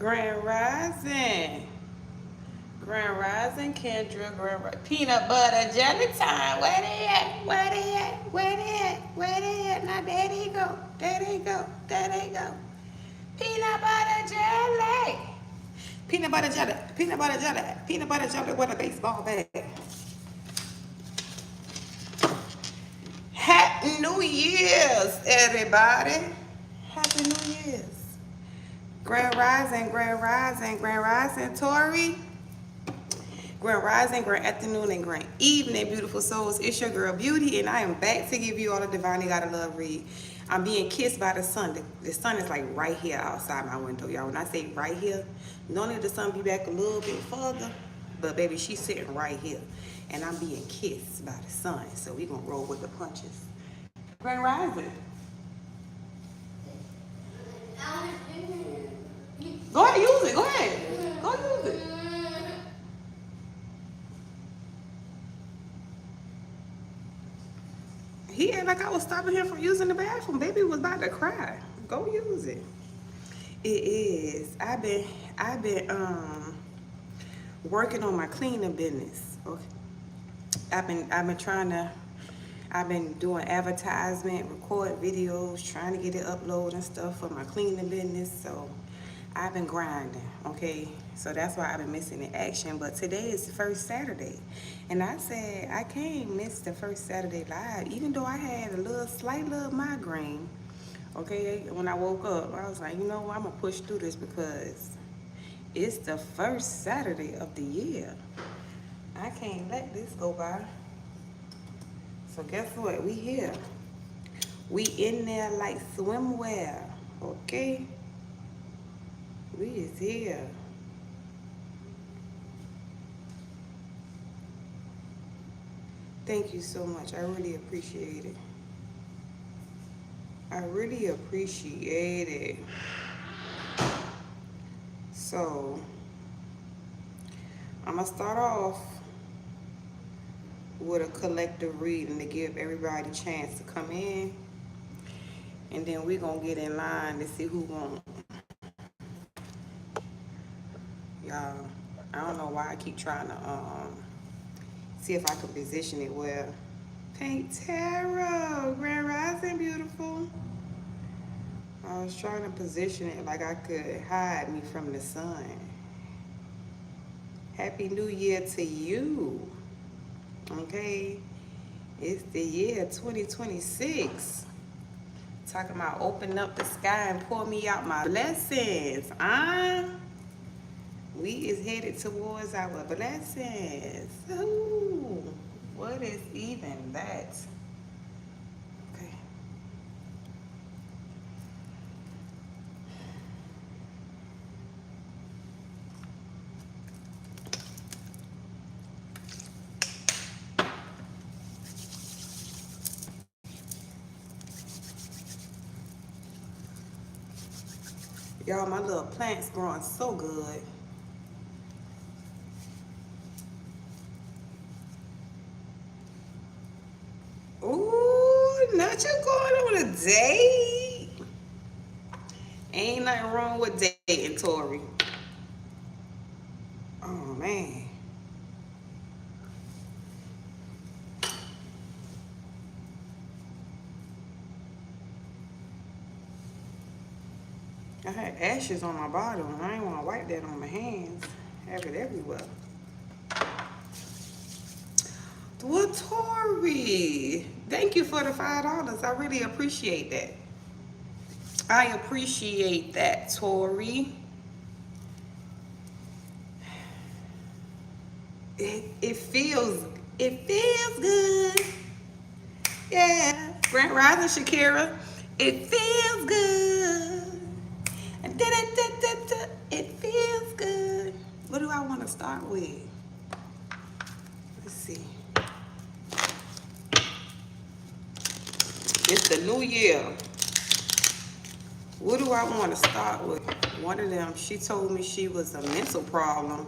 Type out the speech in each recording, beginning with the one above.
Grand Rising. Grand Rising, Kendra. Peanut butter jelly time. Where they at? Where they at? Where they at? Where they at? Now there they go. There they go. There they go. Peanut butter jelly. Peanut butter jelly. Peanut butter jelly. Peanut butter jelly with a baseball bat. Happy New Year's, everybody. Happy New Year's. Grand Rising, Grand Rising, Grand Rising, Tori. Grand Rising, Grand Afternoon, and Grand Evening, beautiful souls. It's your girl Beauty, and I am back to give you all the Divinely Gotta Love read. I'm being kissed by the sun. The sun is like right here outside my window, y'all. When I say right here, normally the sun be back a little bit further, but baby, she's sitting right here. And I'm being kissed by the sun, so we gonna roll with the punches. Grand Rising. Go ahead, use it. Go ahead. Go use it. He act like I was stopping him from using the bathroom. Baby was about to cry. Go use it. It is. I've been working on my cleaning business. Okay. I've been doing advertisement, record videos, trying to get it uploaded and stuff for my cleaning business. So I've been grinding, okay? So that's why I've been missing the action. But today is the first Saturday. And I said, I can't miss the first Saturday live, even though I had a slight little migraine, okay? When I woke up, I was like, you know what, I'm gonna push through this because it's the first Saturday of the year. I can't let this go by. So guess what, we here. We in there like swimwear, okay? We is here. Thank you so much. I really appreciate it. I really appreciate it. So, I'm going to start off with a collective reading to give everybody a chance to come in. And then we're going to get in line to see who wants. Y'all, I don't know why I keep trying to see if I can position it well. Pink Tarot, Grand Rising, beautiful. I was trying to position it like I could hide me from the sun. Happy New Year to you. Okay, it's the year 2026. Talking about open up the sky and pour me out my blessings. We is headed towards our blessings. Ooh, what is even that? Okay. Y'all, my little plant's growing so good. Ooh, not you going on a date? Ain't nothing wrong with dating, Tori. Oh, man. I had ashes on my bottle, and I didn't want to wipe that on my hands. Have it everywhere. Well, Tori, thank you for the $5. I really appreciate that. I appreciate that, Tori. It feels good. Yeah. Grand Rising, Shakira. It feels good. It feels good. What do I want to start with? Let's see. It's the new year. What do I want to start with? One of them, she told me she was a mental problem,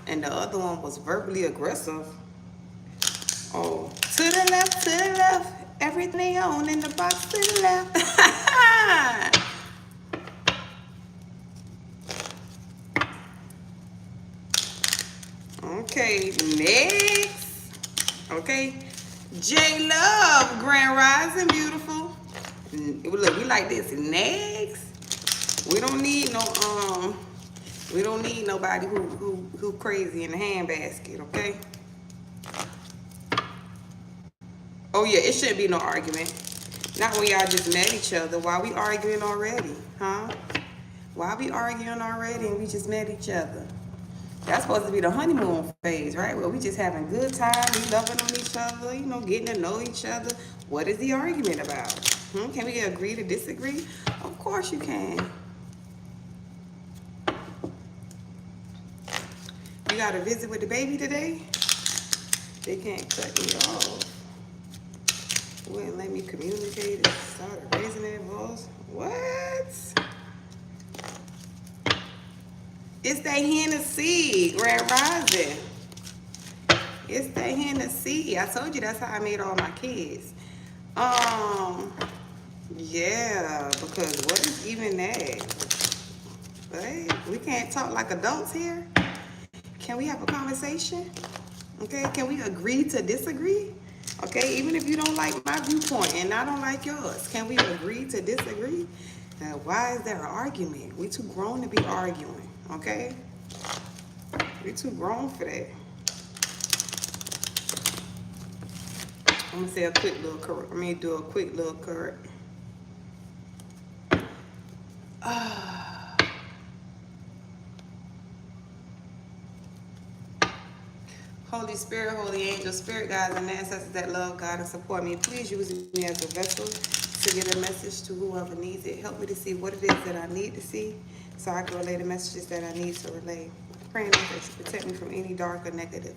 and the other one was verbally aggressive. Oh, to the left, everything they own in the box to the left. Okay, next. Okay, J Love, Grand Rising, beautiful. Look, we like this. Next, we don't need no we don't need nobody who crazy in the handbasket. Okay. Oh yeah, it shouldn't be no argument. Not when y'all just met each other. Why we arguing already, huh? Why we arguing already and we just met each other? That's supposed to be the honeymoon phase, right? Where we just having good time, we loving on each other, you know, getting to know each other. What is the argument about? Can we agree to disagree? Of course you can. You got a visit with the baby today? They can't cut me off. Wouldn't let me communicate and started raising their voice. What? It's that Hennessy, Grand Rising. It's that Hennessy. I told you that's how I made all my kids. Yeah, because what is even that? Right? We can't talk like adults here. Can we have a conversation? Okay, can we agree to disagree? Okay, even if you don't like my viewpoint and I don't like yours, can we agree to disagree? Now, why is there an argument? We too grown to be arguing, okay? We too grown for that. I'm gonna say a quick little correct. Let me do a quick little correct. Holy Spirit, Holy Angel, Spirit guides and ancestors that love God and support me, please use me as a vessel to get a message to whoever needs it. Help me to see what it is that I need to see so I can relay the messages that I need to relay. Praying that you protect me from any dark or negative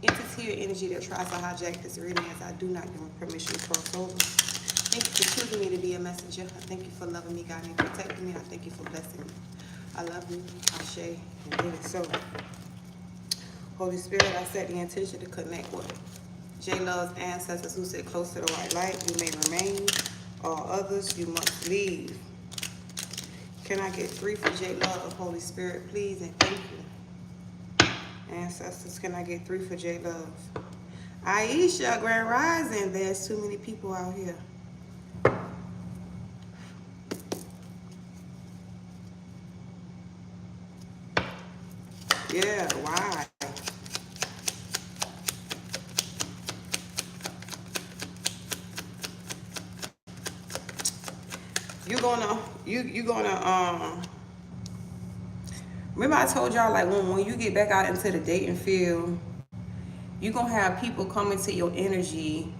entity or energy that tries to hijack this reading as I do not give them permission to cross over. Thank you for choosing me to be a messenger. I thank you for loving me, guiding, and protecting me. I thank you for blessing me. I love you, Ashe, and it is so. Holy Spirit, I set the intention to connect with J Love's ancestors who sit close to the white light. You may remain. All others, you must leave. Can I get 3 for J Love, Holy Spirit, please, and thank you. Ancestors, can I get 3 for J Love? Aisha, Grand Rising. There's too many people out here. Yeah, why? You gonna remember I told y'all like when you get back out into the dating field, you're gonna have people come into your energy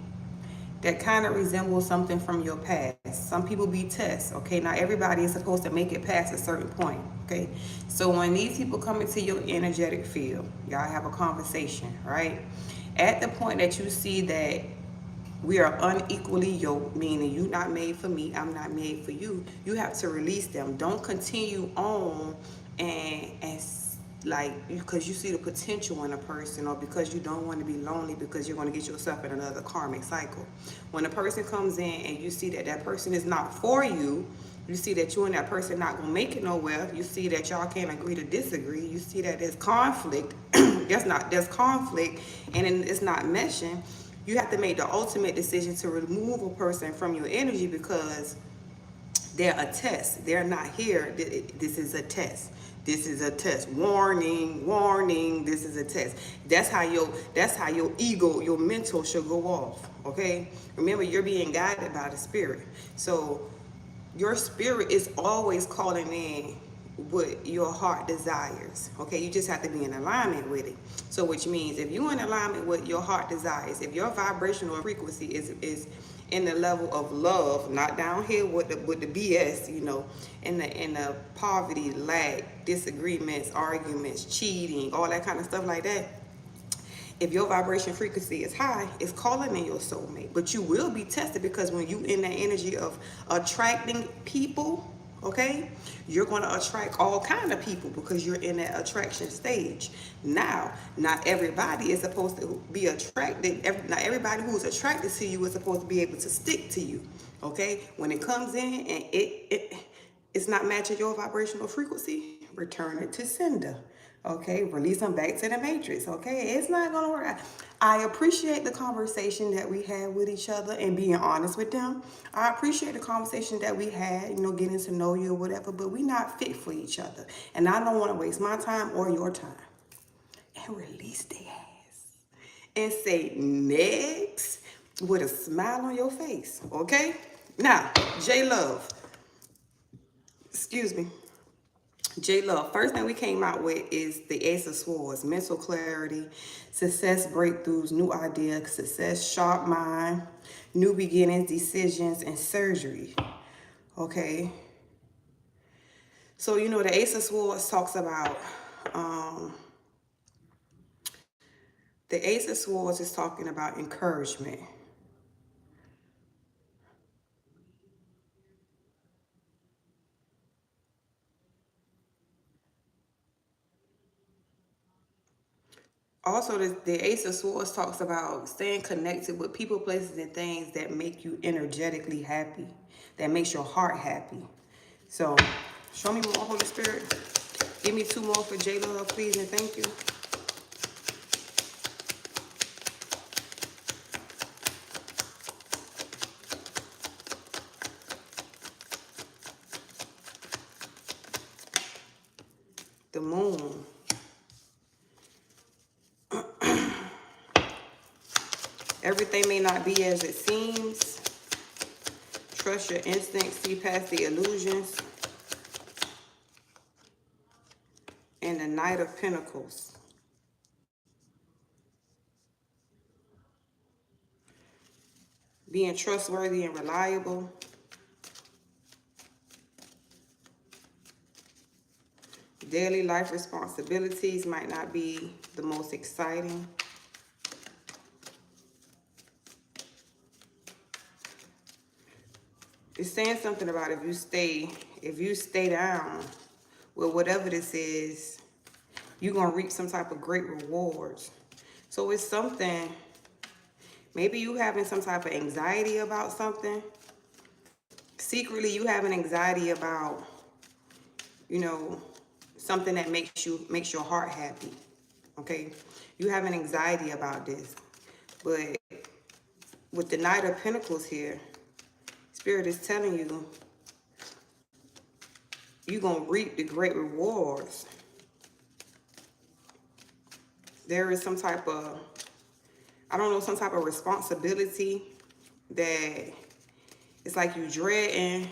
that kind of resembles something from your past. Some people be tests, okay? Not everybody is supposed to make it past a certain point, okay? So when these people come into your energetic field, y'all have a conversation, right? At the point that you see that we are unequally yoked, meaning you not made for me, I'm not made for you, you have to release them. Don't continue on and like, because you see the potential in a person, or because you don't want to be lonely because you're going to get yourself in another karmic cycle. When a person comes in and you see that that person is not for you, you see that you and that person not going to make it nowhere, you see that y'all can't agree to disagree, you see that there's conflict, there's conflict, and it's not meshing, you have to make the ultimate decision to remove a person from your energy because they're a test. They're not here. This is a test. This is a test. Warning, warning, this is a test. That's how your ego, your mental should go off. Okay? Remember, you're being guided by the spirit. So your spirit is always calling in what your heart desires. Okay, you just have to be in alignment with it. So which means if you're in alignment with your heart desires, if your vibrational frequency is in the level of love, not down here with the BS, you know, in the poverty, lack, disagreements, arguments, cheating, all that kind of stuff like that. If your vibration frequency is high, it's calling in your soulmate. But you will be tested because when you in that energy of attracting people, okay, you're going to attract all kind of people because you're in that attraction stage. Now, not everybody is supposed to be attracted. Not everybody who's attracted to you is supposed to be able to stick to you. Okay, when it comes in and it's not matching your vibrational frequency, return it to sender. Okay, release them back to the matrix. Okay, it's not gonna work. I appreciate the conversation that we had with each other and being honest with them. I appreciate the conversation that we had, you know, getting to know you or whatever, but we not fit for each other. And I don't want to waste my time or your time. And release their ass. And say next with a smile on your face. Okay? Now, J Love. Excuse me. J Love, first thing we came out with is the Ace of Swords, mental clarity, success breakthroughs, new ideas, success, sharp mind, new beginnings, decisions, and surgery. Okay. So, you know, the Ace of Swords talks about, the Ace of Swords is talking about encouragement. Also, the Ace of Swords talks about staying connected with people, places, and things that make you energetically happy, that makes your heart happy. So, show me more, Holy Spirit. Give me two more for J Love, please, and thank you. The Moon. Everything may not be as it seems. Trust your instincts, see past the illusions. And the Knight of Pentacles. Being trustworthy and reliable. Daily life responsibilities might not be the most exciting. It's saying something about if you stay down with whatever this is, you're going to reap some type of great rewards. So it's something, maybe you having some type of anxiety about something. Secretly, you have an anxiety about, you know, something that makes your heart happy. Okay? You have an anxiety about this. But with the Knight of Pentacles here, Spirit is telling you, you're going to reap the great rewards. There is some type of, I don't know, some type of responsibility that it's like you dreading,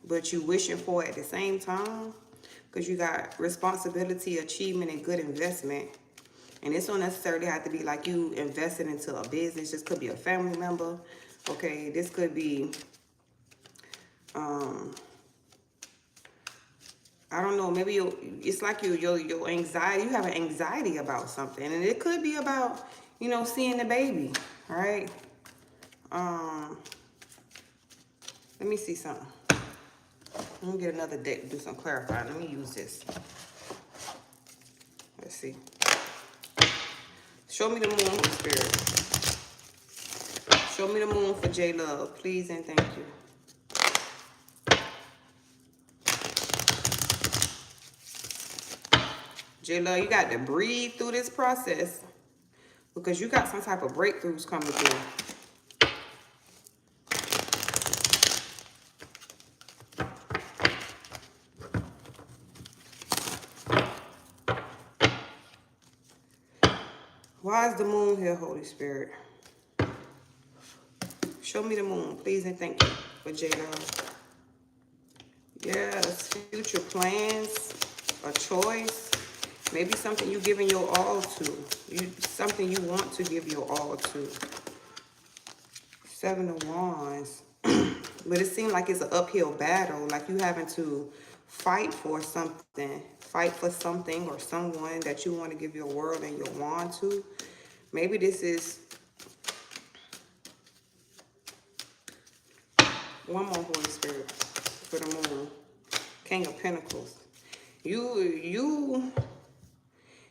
but you wishing for at the same time. Because you got responsibility, achievement, and good investment. And this don't necessarily have to be like you invested into a business. This could be a family member. Okay, this could be, I don't know, maybe it's like your anxiety. You have an anxiety about something. And it could be about, you know, seeing the baby, right? Let me see something. Let me get another deck to do some clarifying. Let me use this. Let's see. Show me the moon, Holy Spirit. Show me the moon for J Love, please and thank you. J Love, you got to breathe through this process because you got some type of breakthroughs coming through. Why is the moon here, Holy Spirit? Show me the moon, please and thank you for J Love. Yes, future plans, a choice, maybe something you giving your all to. Something you want to give your all to. Seven of Wands. But it seems like it's an uphill battle, like you having to fight for something. Fight for something or someone that you want to give your world and your wand to. Maybe this is... One more, Holy Spirit, for the moon. King of Pentacles.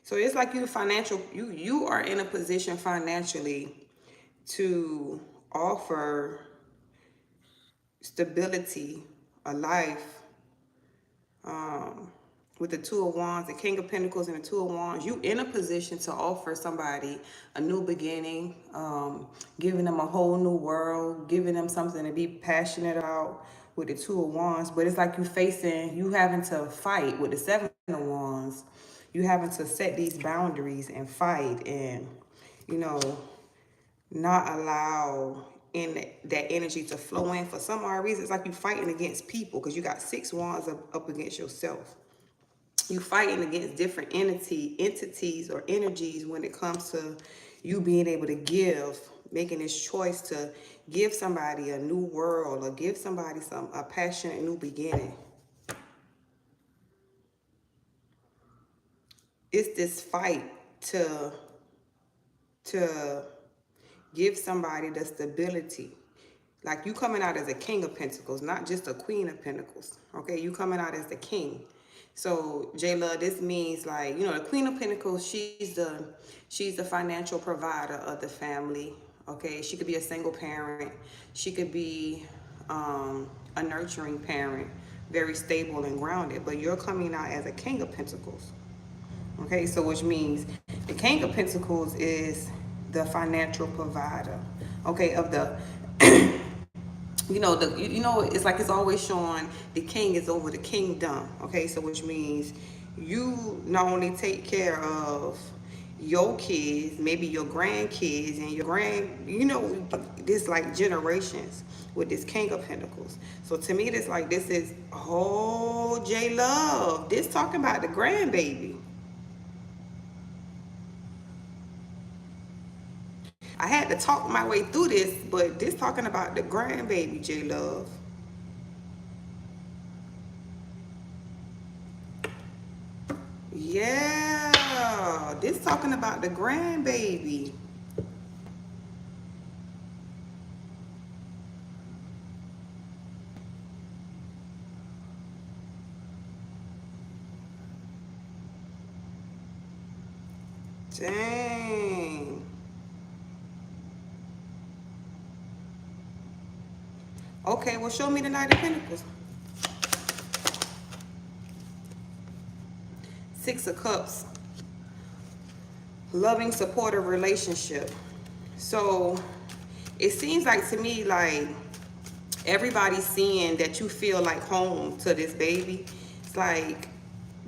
So it's like you are in a position financially to offer stability, a life, with the Two of Wands, the King of Pentacles and the Two of Wands, you in a position to offer somebody a new beginning, giving them a whole new world, giving them something to be passionate about with the Two of Wands. But it's like you having to fight with the Seven of Wands. You having to set these boundaries and fight and, you know, not allow that energy to flow in. For some odd reason, it's like you fighting against people because you got 6 wands up against yourself. You fighting against different entities or energies when it comes to you being able to give, making this choice to give somebody a new world or give somebody a passionate new beginning. It's this fight to give somebody the stability. Like you coming out as a King of Pentacles, not just a Queen of Pentacles. Okay, you coming out as the King. So J-Love, this means like, you know, the Queen of Pentacles, she's the financial provider of the family. Okay, she could be a single parent. She could be a nurturing parent, very stable and grounded. But you're coming out as a King of Pentacles. Okay, so which means the King of Pentacles is the financial provider. Okay, of the you know, it's like it's always showing the king is over the kingdom. Okay, so which means you not only take care of your kids, maybe your grandkids and you know, this like generations with this King of Pentacles. So to me, this like, this is, oh, J-Love, this talking about the grandbaby. I had to talk my way through this, but this talking about the grandbaby, J-Love. Yeah, this talking about the grandbaby. Dang. Okay, well, show me the Knight of Pentacles. 6 of Cups. Loving, supportive relationship. So it seems like to me like everybody's seeing that you feel like home to this baby. It's like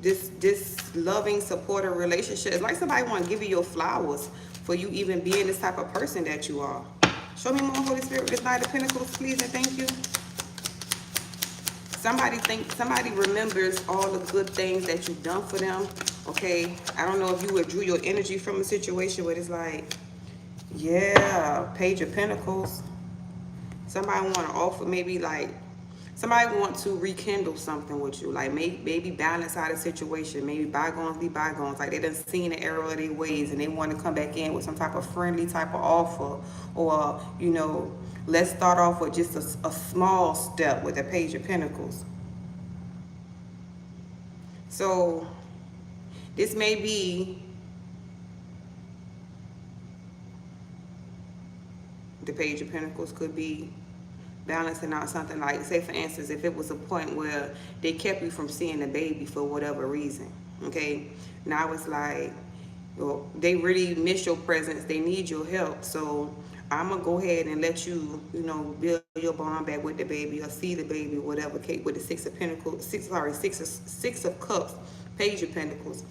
this loving, supportive relationship. It's like somebody want to give you your flowers for you even being this type of person that you are. Show me more, Holy Spirit, with this Knight of Pentacles, please, and thank you. Somebody remembers all the good things that you've done for them. Okay, I don't know if you withdrew your energy from a situation, but it's like, yeah, Page of Pentacles. Somebody want to offer, maybe like, somebody want to rekindle something with you, like maybe balance out a situation, maybe bygones be bygones, like they done seen the error of their ways and they want to come back in with some type of friendly type of offer, or, you know, let's start off with just a small step with the Page of Pentacles. So this may be the Page of Pentacles, could be balancing out something like, say for instance, if it was a point where they kept you from seeing the baby for whatever reason, okay, now it's like, well, they really miss your presence, they need your help, so I'm gonna go ahead and let you, you know, build your bond back with the baby or see the baby, whatever case, with the 6 of Pentacles, six of Cups, Page of Pentacles.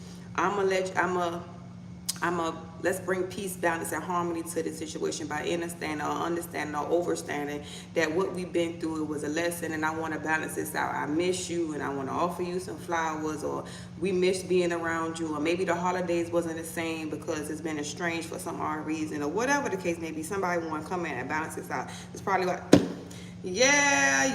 Let's bring peace, balance, and harmony to the situation by understanding or overstanding that what we've been through, it was a lesson, and I want to balance this out. I miss you, and I want to offer you some flowers, or we miss being around you, or maybe the holidays wasn't the same because it's been estranged for some odd reason, or whatever the case may be. Somebody want to come in and balance this out. It's probably like, yeah.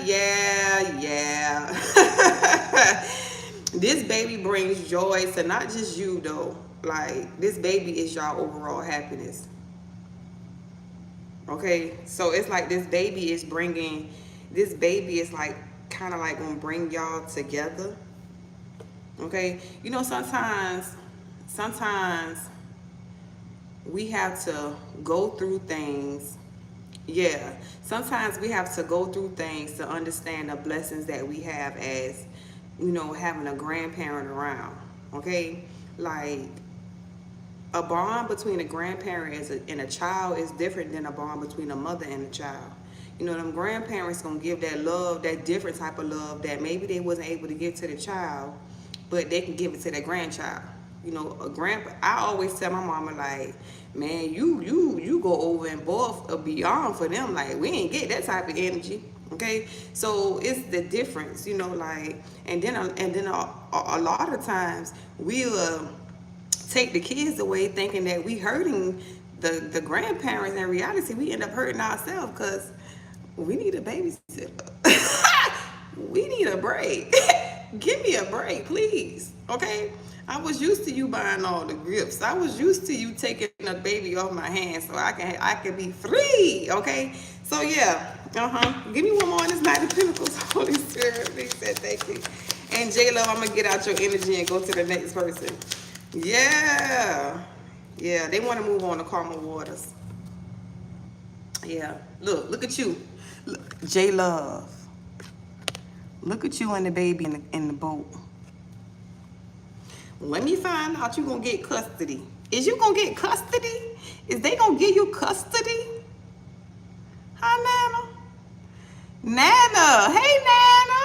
This baby brings joy to not just you though. Like, this baby is y'all overall happiness. Okay, so it's like this baby is like kind of like gonna bring y'all together. Okay, you know, sometimes we have to go through things. Sometimes we have to go through things to understand the blessings that we have as you know, having a grandparent around, okay? Like, a bond between a grandparent and a child is different than a bond between a mother and a child. You know, them grandparents gonna give that love, that different type of love that maybe they wasn't able to give to the child, but they can give it to their grandchild. You know, I always tell my mama, like, man, you go over and above beyond for them. Like, we ain't get that type of energy. Okay, so it's the difference, you know, like, and then a lot of times we'll take the kids away thinking that we hurting the grandparents. In reality, we end up hurting ourselves because we need a babysitter. We need a break. Give me a break, please. Okay? I was used to you buying all the gifts. I was used to you taking a baby off my hands so I can be free. Okay? So yeah. Give me one more on this Knight of Pentacles. Holy Spirit, please say thank you. And J Love, I'm gonna get out your energy and go to the next person. Yeah. Yeah, they want to move on to calmer waters. Yeah. Look at you. Look, J Love. Look at you and the baby in the boat. Let me find out you gonna get custody. Is you gonna get custody? Is they gonna give you custody? Hi, Nana. Nana. Hey, Nana.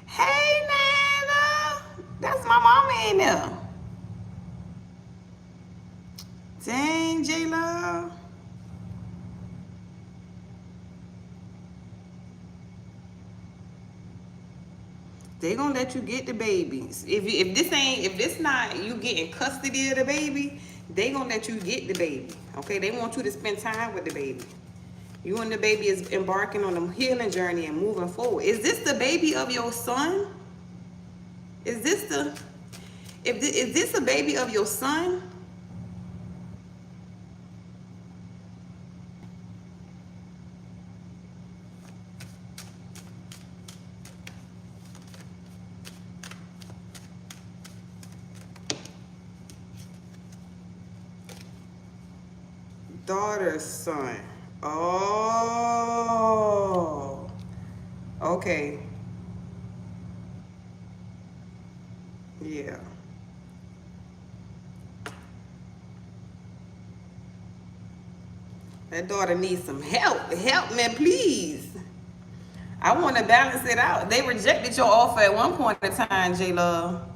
Hey, Nana. That's my mama in there. Dang, J-Love. They gonna let you get the babies. If this not you getting custody of the baby, they gonna let you get the baby. Okay, they want you to spend time with the baby. You and the baby is embarking on a healing journey and moving forward. Is this the baby of your son? Is this a baby of your son? Daughter's son. Oh. Okay. Yeah. That daughter needs some help. Help me, please. I want to balance it out. They rejected your offer at one point in time, J-Love.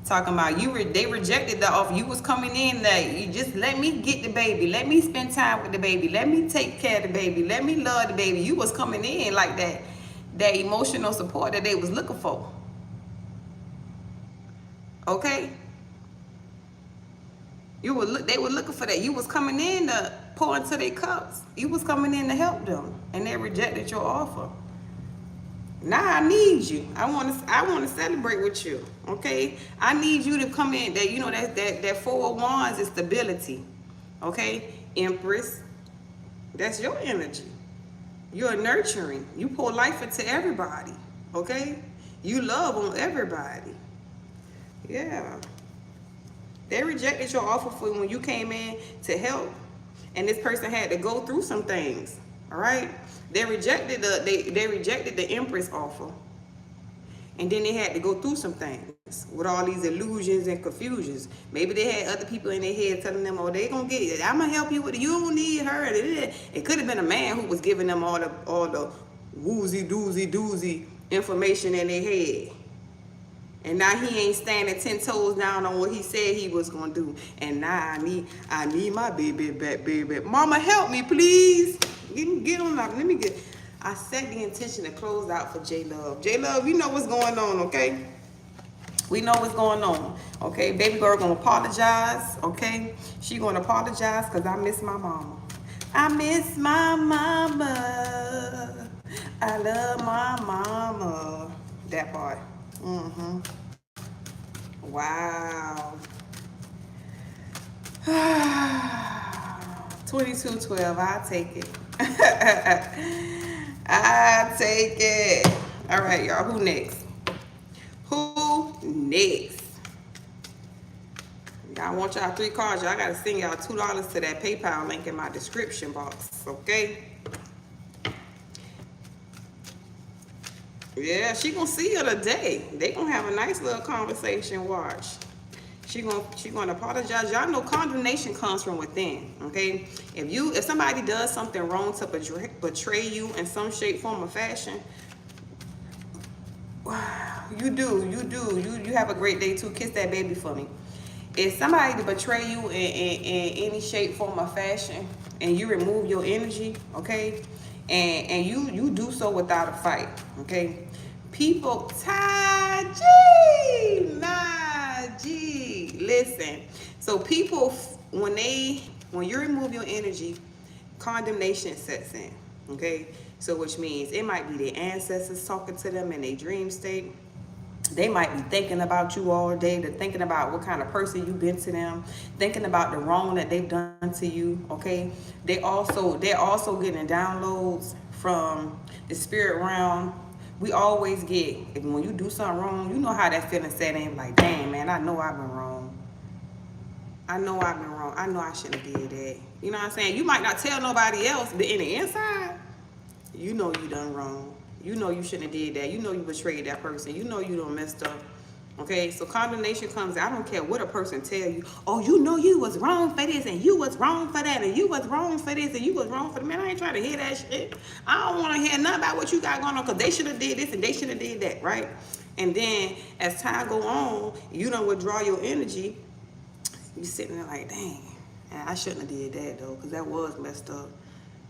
Talking about they rejected the offer. You was coming in that you just let me get the baby. Let me spend time with the baby. Let me take care of the baby. Let me love the baby. You was coming in like that emotional support that they was looking for. Okay? They were looking for that. You was coming in to pour into their cups. You was coming in to help them. And they rejected your offer. Now I need you. I want to celebrate with you. Okay? I need you to come in. That, you know, that Four of Wands is stability. Okay? Empress. That's your energy. You're nurturing. You pour life into everybody. Okay? You love on everybody. Yeah. They rejected your offer for when you came in to help. And this person had to go through some things. All right? They rejected the Empress offer. And then they had to go through some things with all these illusions and confusions. Maybe they had other people in their head telling them, oh, they gonna get it. I'm gonna help you with it. You don't need her. It could have been a man who was giving them all the woozy doozy information in their head. And now he ain't standing 10 toes down on what he said he was gonna do. And now I need my baby back, baby. Mama, help me, please. Get on up. I set the intention to close out for J Love. J Love, you know what's going on, okay? We know what's going on, okay? Baby girl gonna apologize, okay? She gonna apologize because I miss my mama. I miss my mama. I love my mama. That part. Wow. 2212, I'll take it. I'll take it. All right, y'all. Who next? Who next? Y'all want y'all 3 cards. Y'all got to send y'all $2 to that PayPal link in my description box. Okay? Yeah, she gonna see her today. They gonna have a nice little conversation. Watch. She gonna apologize. Y'all know condemnation comes from within. Okay, if somebody does something wrong to betray you in some shape, form, or fashion, you have a great day too. Kiss that baby for me. If somebody to betray you in any shape, form, or fashion, and you remove your energy, okay, and you do so without a fight, okay. People, Taji, Naji, listen. So people, when you remove your energy, condemnation sets in, okay. So which means it might be their ancestors talking to them in a dream state. They might be thinking about you all day. They're thinking about what kind of person you've been to them, thinking about the wrong that they've done to you. Okay, they're also getting downloads from the spirit realm. We always get, when you do something wrong, you know how that feeling set in. Like, dang man, I know I've been wrong. I know I've been wrong. I know I shouldn't have did that. You know what I'm saying? You might not tell nobody else, but in the inside, you know you done wrong. You know you shouldn't have did that. You know you betrayed that person. You know you done messed up. Okay, so condemnation comes. I don't care what a person tell you. Oh, you know you was wrong for this, and you was wrong for that, and you was wrong for this, and you was wrong for that. Man, I ain't trying to hear that shit. I don't want to hear nothing about what you got going on, because they should have did this and they should have did that, right? And then as time go on, you don't withdraw your energy. You sitting there like, dang, I shouldn't have did that though, because that was messed up.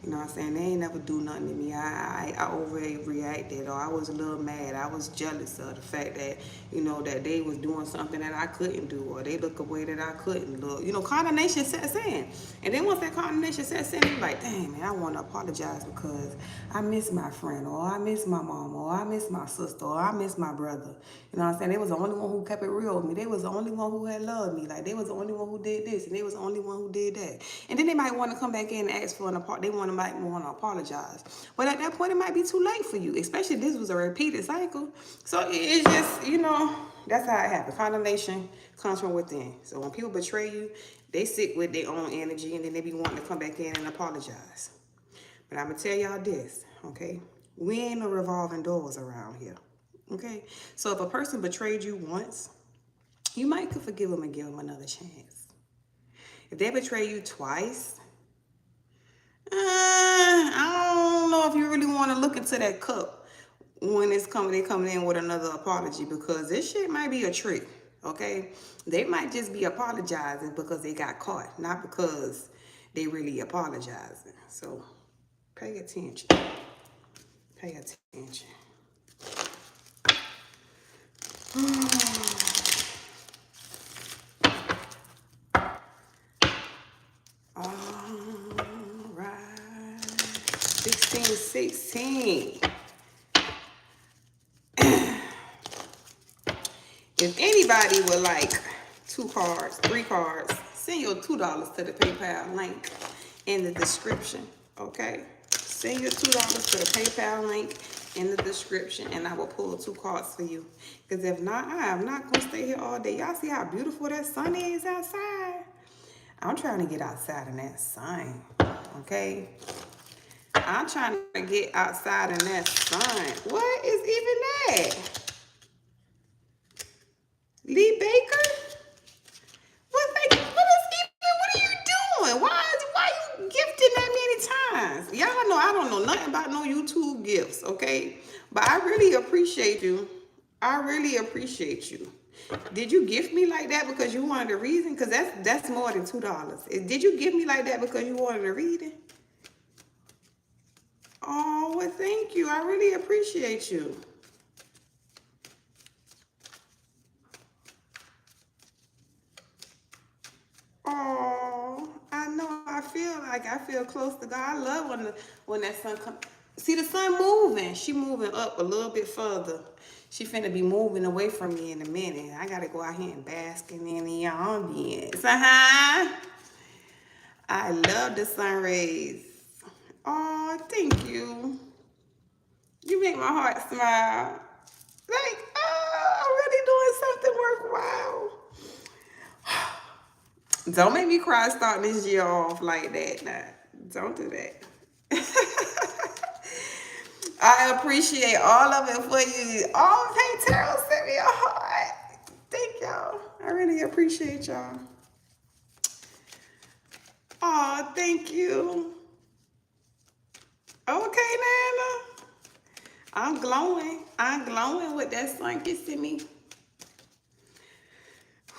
You know what I'm saying? They ain't never do nothing to me. I overreacted, or I was a little mad. I was jealous of the fact that, you know, that they was doing something that I couldn't do, or they look a way that I couldn't look. You know, condemnation sets in. And then once that condemnation sets in, you're like, dang, man, I want to apologize because I miss my friend, or I miss my mom, or I miss my sister, or I miss my brother. You know what I'm saying? They was the only one who kept it real with me. They was the only one who had loved me. Like, they was the only one who did this, and they was the only one who did that. And then they might want to come back in and ask for an apology. They might want to apologize. But at that point, it might be too late for you, especially if this was a repeated cycle. So it's just, you know, that's how it happens. Condemnation comes from within. So when people betray you, they sit with their own energy, and then they be wanting to come back in and apologize. But I'm going to tell y'all this, okay? We ain't no revolving doors around here, okay? So if a person betrayed you once, you might could forgive them and give them another chance. If they betray you twice, I don't know if you really want to look into that cup when they coming in with another apology, because this shit might be a trick, okay? They might just be apologizing because they got caught, not because they really apologizing. So pay attention. Pay attention. All right. 16. If anybody would like 2 cards, 3 cards, send your $2 to the PayPal link in the description, okay? Send your $2 to the PayPal link in the description, and I will pull 2 cards for you. Because if not, I am not going to stay here all day. Y'all see how beautiful that sun is outside? I'm trying to get outside in that sun, okay? I'm trying to get outside in that sun. What is even that? Lee Baker? What are you doing? Why you gifting that many times? Y'all know I don't know nothing about no YouTube gifts, okay? But I really appreciate you. I really appreciate you. Did you gift me like that because you wanted a reason? Because that's more than $2. Did you give me like that because you wanted a reading? Oh, well, thank you. I really appreciate you. Oh, I know. I feel close to God. I love when that sun comes. See the sun moving. She moving up a little bit further. She finna be moving away from me in a minute. I gotta go out here and basking in the ambience. I love the sun rays. Oh, thank you. You make my heart smile. Like, oh, I'm really doing something worthwhile. Don't make me cry starting this year off like that. Nah, don't do that. I appreciate all of it for you. Oh, hey, Terrell sent me a heart. Thank y'all. I really appreciate y'all. Oh, thank you. Okay, Nana. I'm glowing. I'm glowing with that sun kissing me.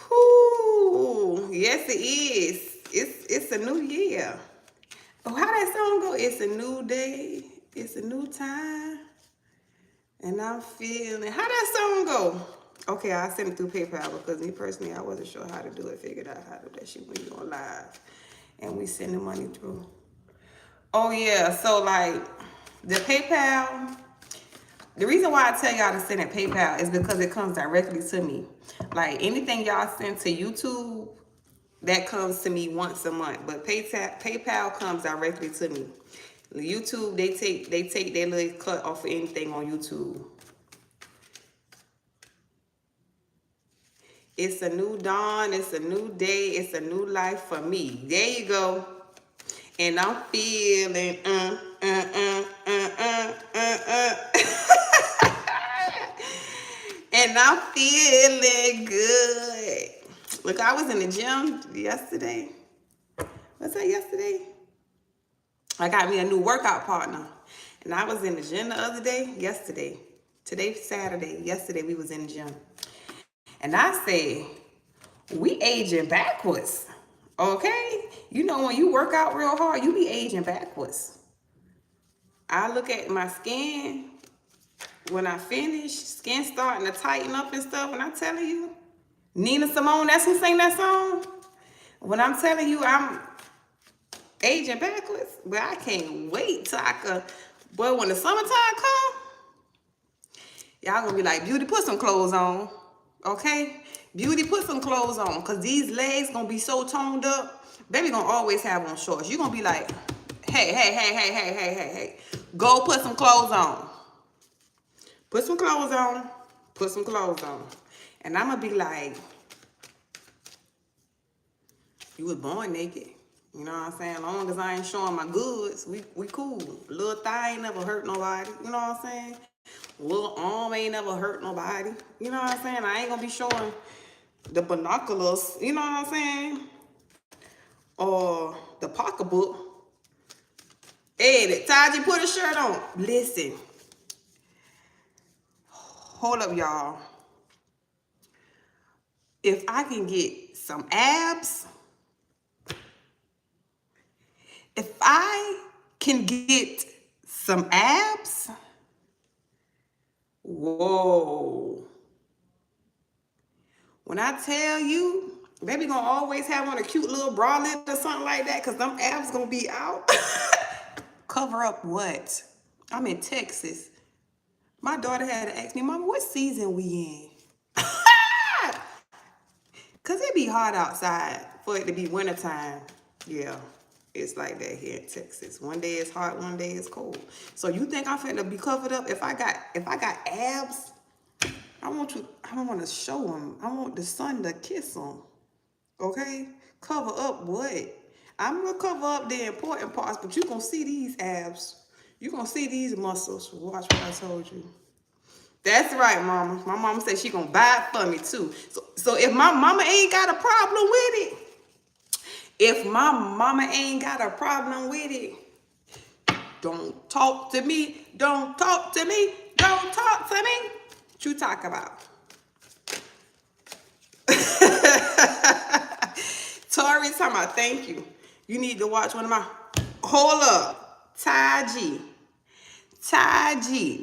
Whoo. Yes, it is. It's a new year. Oh, how that song go? It's a new day. It's a new time. And I'm feeling. How that song go? Okay, I sent it through PayPal because me personally, I wasn't sure how to do it. Figured out how to do that shit when you on live. And we send the money through. Oh yeah, so like the PayPal, the reason why I tell y'all to send it PayPal is because it comes directly to me. Like anything y'all send to YouTube, that comes to me once a month. But PayPal comes directly to me. YouTube, they take their little cut off of anything on YouTube. It's a new dawn, it's a new day, it's a new life for me. There you go. And I'm feeling and I'm feeling good. Look, I was in the gym yesterday. What's that yesterday? I got me a new workout partner. And I was in the gym the other day, yesterday. Today's Saturday. Yesterday we was in the gym. And I said, we aging backwards. Okay? You know when you work out real hard, you be aging backwards. I look at my skin when I finish, skin starting to tighten up and stuff, and I'm telling you, Nina Simone, that's who sang that song. When I'm telling you I'm aging backwards, but I can't wait till I can. Boy, when the summertime come, y'all gonna be like, Beauty, put some clothes on, okay? Beauty, put some clothes on, cause these legs gonna be so toned up. Baby gonna always have on shorts. You gonna be like, hey, go put some clothes on. Put some clothes on. Put some clothes on. And I'm gonna be like, you was born naked. You know what I'm saying? As long as I ain't showing my goods, we cool. Little thigh ain't never hurt nobody. You know what I'm saying? Little arm ain't never hurt nobody. You know what I'm saying? I ain't gonna be showing the binoculars. You know what I'm saying? Or the pocketbook. Hey, Taji, put a shirt on. Listen. Hold up, y'all. If I can get some abs, if I can get some abs, whoa. When I tell you, baby gonna always have on a cute little bralette or something like that, because them abs gonna be out. Cover up what? I'm in Texas. My daughter had to ask me, Mama, what season we in? Because it be hot outside for it to be wintertime. Yeah, it's like that here in Texas. One day it's hot, one day it's cold. So you think I'm finna be covered up? If I got abs, I want to show them. I want the sun to kiss them. Okay? Cover up what? I'm going to cover up the important parts, but you going to see these abs. You going to see these muscles. Watch what I told you. That's right, Mama. My mama said she gonna buy it for me too. So if my mama ain't got a problem with it, if my mama ain't got a problem with it, don't talk to me. Don't talk to me. Don't talk to me. What you talk about? Tori talking about thank you. You need to watch one of my. Hold up, Taji.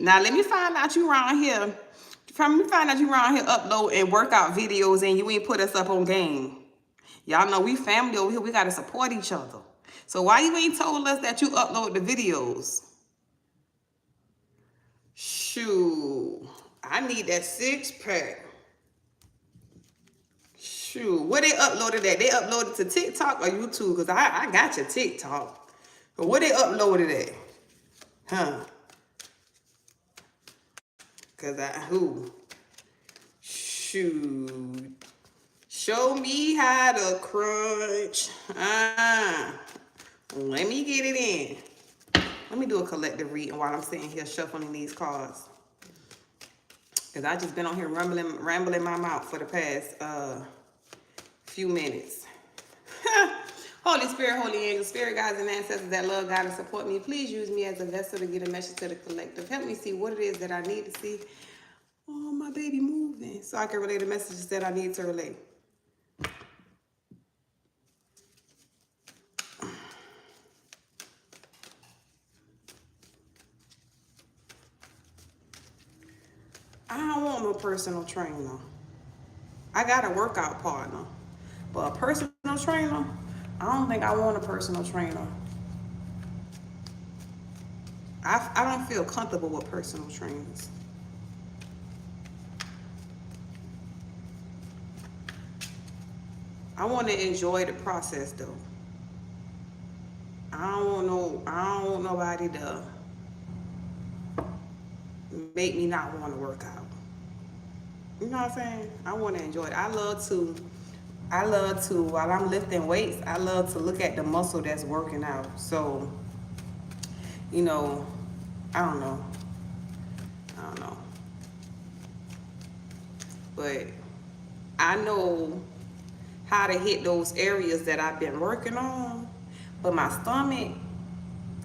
Now let me find out you around here. Let me find out you around here uploading workout videos and you ain't put us up on game. Y'all know we family over here. We gotta support each other. So why you ain't told us that you upload the videos? Shoot, I need that 6-pack. Shoot, where they uploaded that? They uploaded to TikTok or YouTube? Cause I got your TikTok. But where they uploaded it? Huh? Cause who? Shoot. Show me how to crunch. Let me get it in. Let me do a collective reading while I'm sitting here shuffling these cards. Because I just been on here rambling my mouth for the past few minutes. Holy Spirit, Holy Angels, Spirit guides and ancestors that love God and support me, please use me as a vessel to get a message to the collective. Help me see what it is that I need to see. Oh, my baby moving. So I can relay the messages that I need to relay. I don't want no personal trainer. I got a workout partner. But a personal trainer, I don't think I want a personal trainer. I don't feel comfortable with personal trainers. I want to enjoy the process though. I don't want nobody to make me not want to work out. You know what I'm saying? I want to enjoy it. I love to, while I'm lifting weights, I love to look at the muscle that's working out. So, you know, I don't know. But I know how to hit those areas that I've been working on. But my stomach,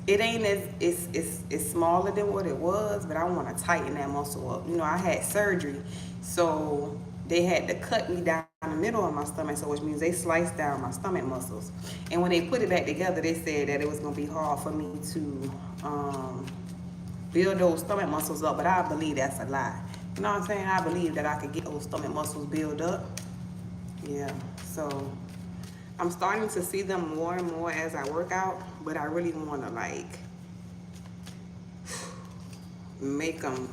it ain't it's smaller than what it was, but I want to tighten that muscle up. You know, I had surgery, so they had to cut me down the middle of my stomach, so which means they sliced down my stomach muscles. And when they put it back together, they said that it was going to be hard for me to build those stomach muscles up, but I believe that's a lie. You know what I'm saying? I believe that I could get those stomach muscles built up. Yeah, so I'm starting to see them more and more as I work out, but I really want to like make them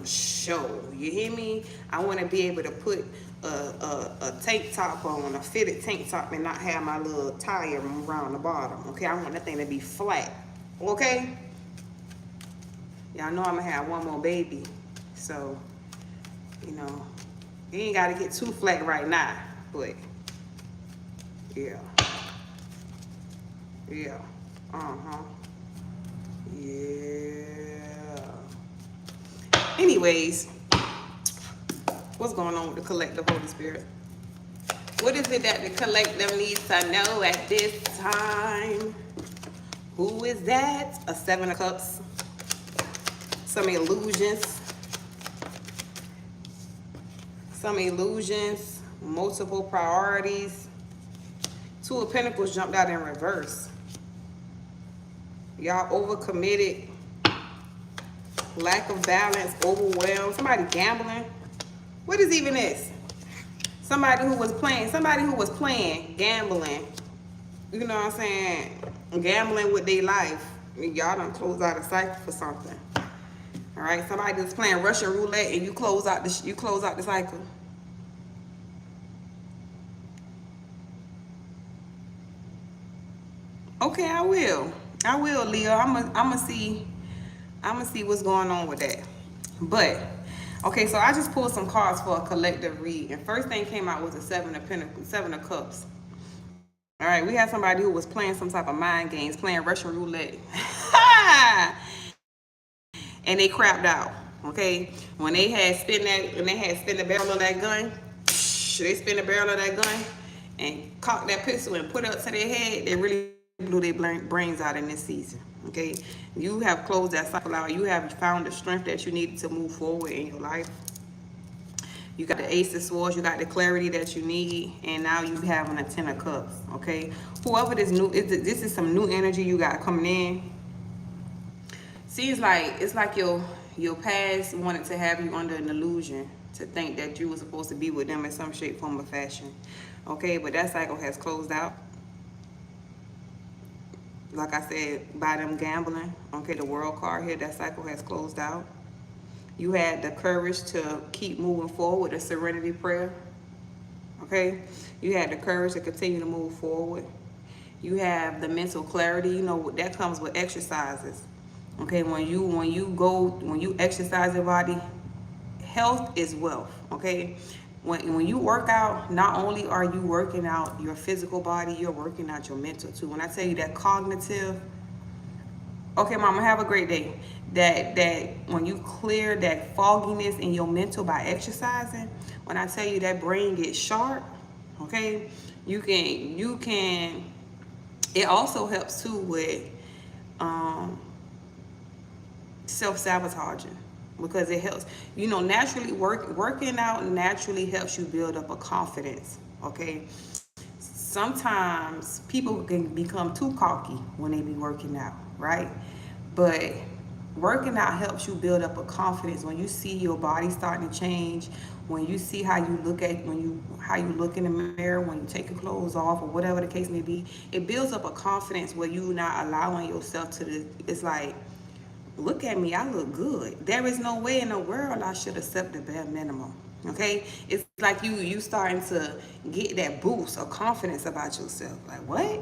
show. You hear me? I want to be able to put a tank top on, a fitted tank top, and not have my little tire around the bottom. Okay, I want that thing to be flat. Okay? Y'all know I'm gonna have one more baby, so you know, you ain't gotta get too flat right now, but yeah. Yeah. Yeah. Anyways, what's going on with the collective, Holy Spirit? What is it that the collective needs to know at this time? Who is that? A 7 of Cups. Some illusions. Multiple priorities. 2 of Pentacles jumped out in reverse. Y'all overcommitted. Lack of balance. Overwhelmed. Somebody gambling. What is even this? Somebody who was playing, gambling. You know what I'm saying? Gambling with their life. Y'all done close out a cycle for something. All right? Somebody that's playing Russian roulette and you close out the cycle. Okay, I will, Leo. I'ma see what's going on with that. But okay, so I just pulled some cards for a collective read, and first thing came out was the 7 of Pentacles, 7 of Cups. All right, we had somebody who was playing some type of mind games, playing Russian roulette, and they crapped out. Okay, when they had spin the barrel of that gun, they spin the barrel of that gun and cocked that pistol and put it up to their head. They really blew their brains out in this season. Okay, you have closed that cycle out. You have found the strength that you needed to move forward in your life. You got the Ace of Swords. You got the clarity that you need, and now you having a 10 of Cups. Okay, whoever this this is some new energy you got coming in. Seems like it's like your past wanted to have you under an illusion to think that you were supposed to be with them in some shape, form, or fashion. Okay, but that cycle has closed out. Like I said, by them gambling. Okay, the World card here, that cycle has closed out. You had the courage to keep moving forward, a serenity prayer. Okay, you had the courage to continue to move forward. You have the mental clarity. You know that comes with exercises. Okay, when you exercise your body, health is wealth. Okay, when you work out, not only are you working out your physical body, you're working out your mental too. When I tell you that cognitive, Okay, mama, have a great day. That when you clear that fogginess in your mental by exercising, when I tell you that brain gets sharp, okay, you can it also helps too with um self-sabotaging, because it helps, naturally working out naturally helps you build up a confidence. Okay, sometimes people can become too cocky when they be working out, right? But working out helps you build up a confidence when you see your body starting to change, when you see how you look at how you look in the mirror when you take your clothes off or whatever the case may be. It builds up a confidence where you're not allowing yourself to, it's like, look at me, I look good. There is no way in the world I should accept the bare minimum. Okay, it's like you starting to get that boost of confidence about yourself. Like, what?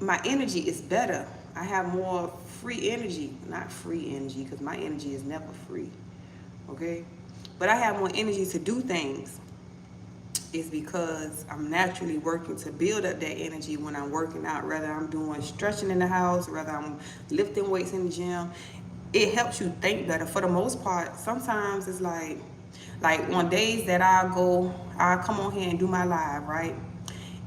My energy is better. I have more free energy. Not free energy, because my energy is never free. Okay, but I have more energy to do things. Is because I'm naturally working to build up that energy when I'm working out, whether I'm doing stretching in the house, whether I'm lifting weights in the gym. It helps you think better. For the most part, sometimes it's like on days that I come on here and do my live, right?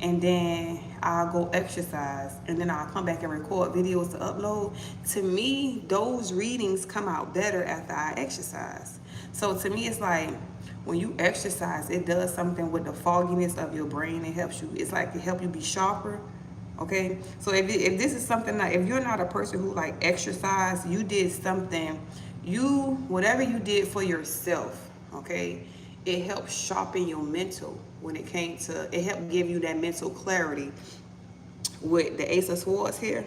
And then I'll go exercise, and then I'll come back and record videos to upload. To me, those readings come out better after I exercise. So to me, it's like when you exercise, it does something with the fogginess of your brain. It helps you. It's like it helps you be sharper. Okay, so if this is something that, if you're not a person who like exercise, you did something, whatever you did for yourself, okay, it helped sharpen your mental when it came to, it helped give you that mental clarity. With the Ace of Swords here,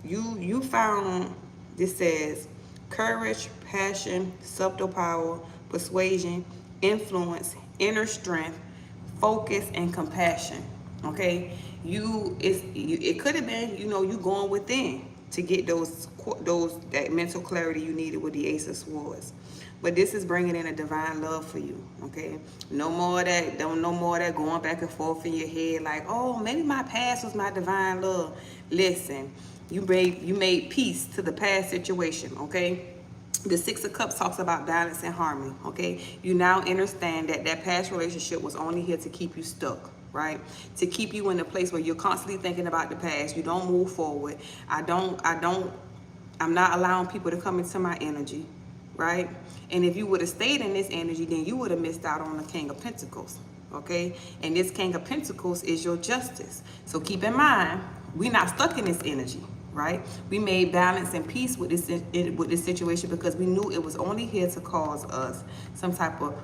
you found, this says courage, passion, subtle power, persuasion, influence, inner strength, focus, and compassion. Okay, it could have been, you going within to get that mental clarity you needed with the Ace of Swords. But this is bringing in a divine love for you. Okay, no more of that. No more of that going back and forth in your head like, oh, maybe my past was my divine love. Listen, you made peace to the past situation. Okay, the Six of Cups talks about balance and harmony. Okay, you now understand that past relationship was only here to keep you stuck, right? To keep you in a place where you're constantly thinking about the past. You don't move forward. I'm not allowing people to come into my energy, right? And if you would have stayed in this energy, then you would have missed out on the King of Pentacles. Okay, and this King of Pentacles is your justice. So keep in mind, we're not stuck in this energy, right? We made balance and peace with this situation because we knew it was only here to cause us some type of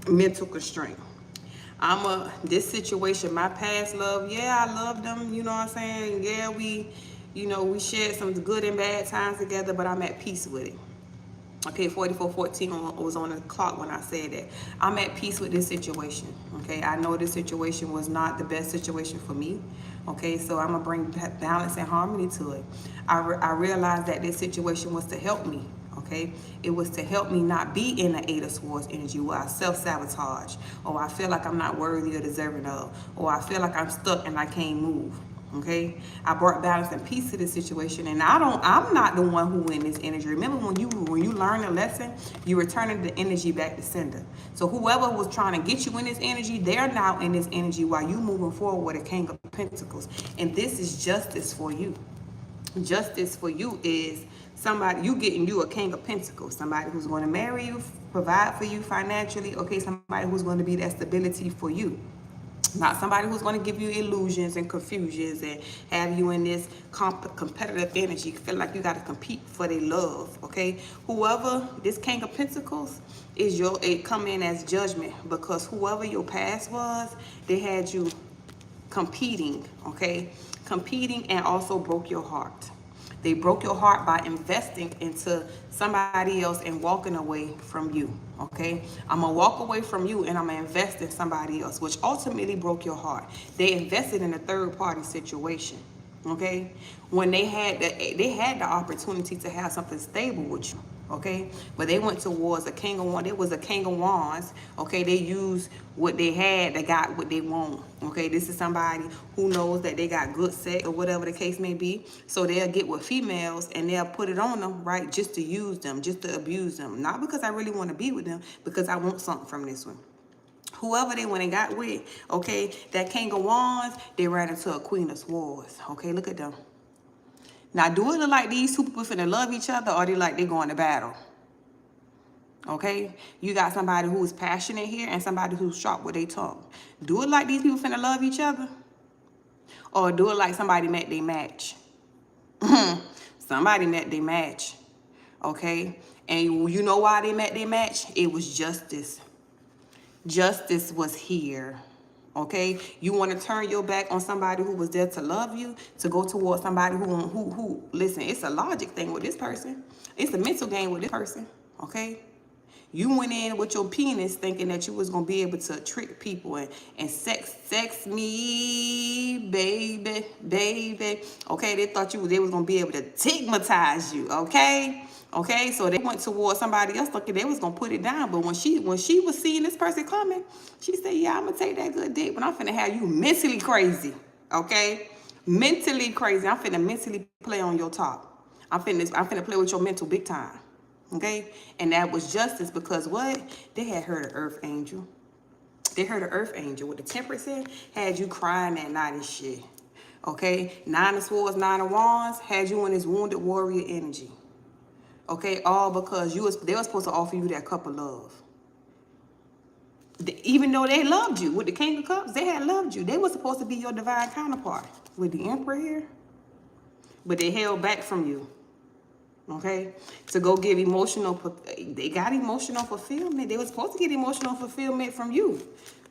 mental constraint. This situation, my past love, yeah, I love them, you know what I'm saying? Yeah, we shared some good and bad times together, but I'm at peace with it. Okay, 44:14 was on the clock when I said that. I'm at peace with this situation. Okay, I know this situation was not the best situation for me. Okay, so I'm gonna bring balance and harmony to it. I realized that this situation was to help me. Okay, it was to help me not be in the Eight of Swords energy where I self-sabotage, or I feel like I'm not worthy or deserving of, or I feel like I'm stuck and I can't move. Okay, I brought balance and peace to this situation, and I'm not the one who in this energy. Remember when you learn a lesson, you returning the energy back to sender. So whoever was trying to get you in this energy, they're now in this energy while you moving forward with a King of Pentacles. And this is justice for you. Justice for you is somebody, you getting you a King of Pentacles, somebody who's going to marry you, provide for you financially. Okay, somebody who's going to be that stability for you. Not somebody who's going to give you illusions and confusions and have you in this competitive energy, feel like you got to compete for their love. Okay, whoever this King of Pentacles is, it come in as judgment, because whoever your past was, they had you competing. Okay, competing, and also broke your heart. They broke your heart by investing into somebody else and walking away from you, okay? I'm going to walk away from you and I'm going to invest in somebody else, which ultimately broke your heart. They invested in a third-party situation, okay? When they had the opportunity to have something stable with you, okay? But they went towards a king of wands. It was a king of wands, okay? They used what they had, they got what they want, okay? This is somebody who knows that they got good sex or whatever the case may be. So they'll get with females and they'll put it on them, right? Just to use them, just to abuse them. Not because I really want to be with them, because I want something from this one. Whoever they went and got with, okay, that king of wands, they ran into a queen of swords, okay? Look at them. Now, do it look like these two people finna love each other, or they like they going to battle? Okay? You got somebody who is passionate here and somebody who's sharp with their tongue. Do it like these people finna love each other? Or do it like somebody met their match? Somebody met their match. Okay? And you know why they met their match? It was justice. Justice was here. Okay, you want to turn your back on somebody who was there to love you, to go towards somebody who listen, it's a logic thing with this person. It's a mental game with this person. Okay, you went in with your penis thinking that you was gonna be able to trick people and sex me, baby. Okay, they thought they was gonna be able to stigmatize you. Okay, so they went towards somebody else thinking they was gonna put it down. But when she was seeing this person coming, she said, "Yeah, I'm gonna take that good dick, but I'm finna have you mentally crazy." Okay, mentally crazy. I'm finna mentally play on your top. I'm finna play with your mental big time. Okay, and that was justice because what? They had heard an earth angel. They heard an earth angel with the temperance in, had you crying that night and shit. Okay, 9 of swords, 9 of wands, had you in this wounded warrior energy. Okay, all because they were supposed to offer you that cup of love. Even though they loved you with the King of Cups, they had loved you. They were supposed to be your divine counterpart with the Emperor here, but they held back from you. Okay, to go give they got emotional fulfillment. They were supposed to get emotional fulfillment from you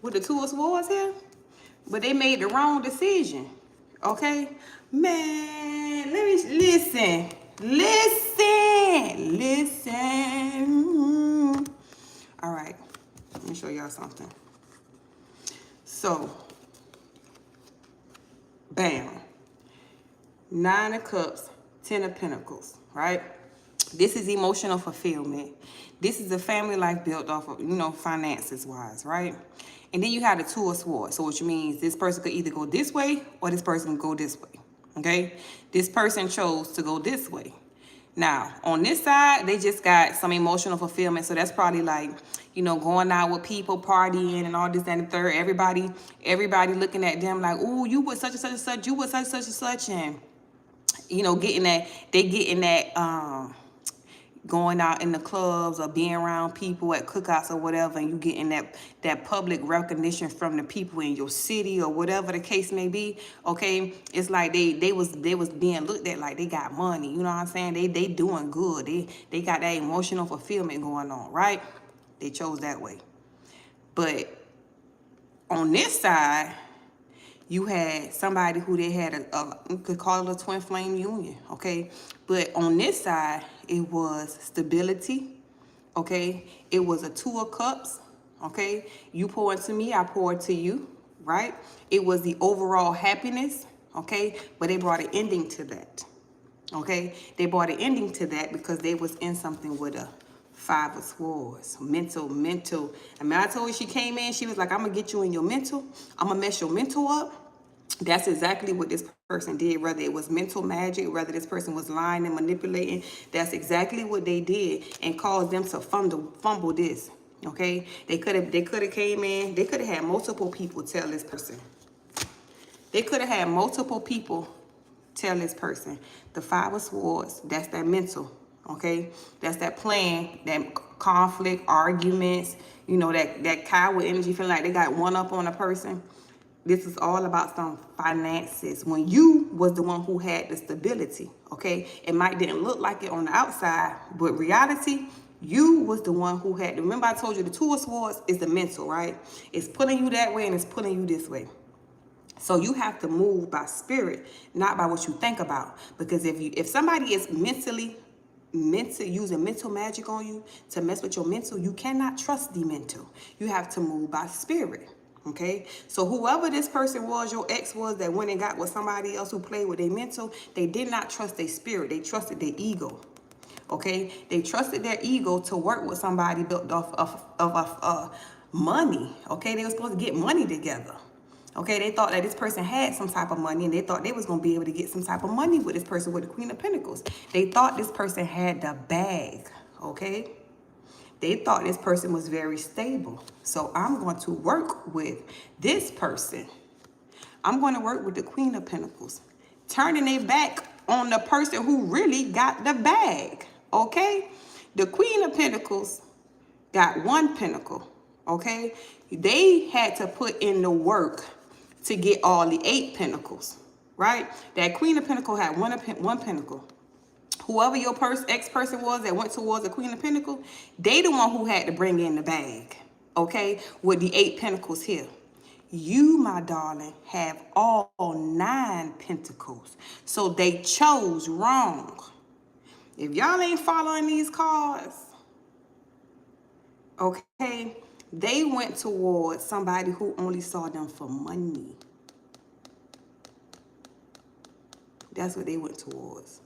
with the 2 of swords here, but they made the wrong decision. Okay, man, let me listen. All right, let me show y'all something. So, bam, 9 of Cups, 10 of Pentacles, right? This is emotional fulfillment. This is a family life built off of, finances wise, right? And then you have the 2 of swords. So which means this person could either go this way or this person can go this way. Okay? This person chose to go this way. Now, on this side, they just got some emotional fulfillment. So that's probably like, going out with people, partying and all this, that, and the third. Everybody looking at them like, ooh, you was such and such and such, you was such and such. And, getting that, going out in the clubs or being around people at cookouts or whatever, and you getting that public recognition from the people in your city or whatever the case may be. Okay, it's like they was being looked at like they got money. You know what I'm saying? They doing good. They got that emotional fulfillment going on, right? They chose that way. But on this side, you had somebody who they had you could call it a twin flame union, okay? But on this side, it was stability, okay? It was a 2 of Cups, okay? You pour into me, I pour into you, right? It was the overall happiness, okay? But they brought an ending to that, okay? They brought an ending to that because they was in something with a 5 of swords, mental. I mean, I told her she came in, she was like, I'm gonna get you in your mental. I'm gonna mess your mental up. That's exactly what this person did, whether it was mental magic, whether this person was lying and manipulating. That's exactly what they did and caused them to fumble this, okay? They could have came in, they could have had multiple people tell this person. They could have had multiple people tell this person. The 5 of swords, that's that mental. Okay, that's that plan, that conflict, arguments, that coward energy, feeling like they got one up on a person. This is all about some finances. When you was the one who had the stability, okay? It might didn't look like it on the outside, but reality, you was the one who had, remember I told you the 2 of swords is the mental, right? It's pulling you that way and it's pulling you this way. So you have to move by spirit, not by what you think about. Because if somebody is using mental magic on you to mess with your mental, you cannot trust the mental. You have to move by spirit. Okay, so whoever this person was, your ex was, that went and got with somebody else who played with their mental, they did not trust their spirit. They trusted their ego. Okay, they trusted their ego to work with somebody built off of money. Okay, they were supposed to get money together. Okay, they thought that this person had some type of money, and they thought they was gonna be able to get some type of money with this person with the Queen of Pentacles. They thought this person had the bag. Okay, they thought this person was very stable. So I'm going to work with this person. I'm going to work with the Queen of Pentacles, turning their back on the person who really got the bag. Okay, the Queen of Pentacles got one pentacle. Okay, they had to put in the work to get all the 8 pentacles, right? That Queen of Pentacles had one pentacle. Whoever your ex-person was that went towards the Queen of Pentacles, they the one who had to bring in the bag, okay, with the 8 pentacles here. You, my darling, have all 9 pentacles. So they chose wrong. If y'all ain't following these cards, okay, they went towards somebody who only saw them for money. That's what they went towards.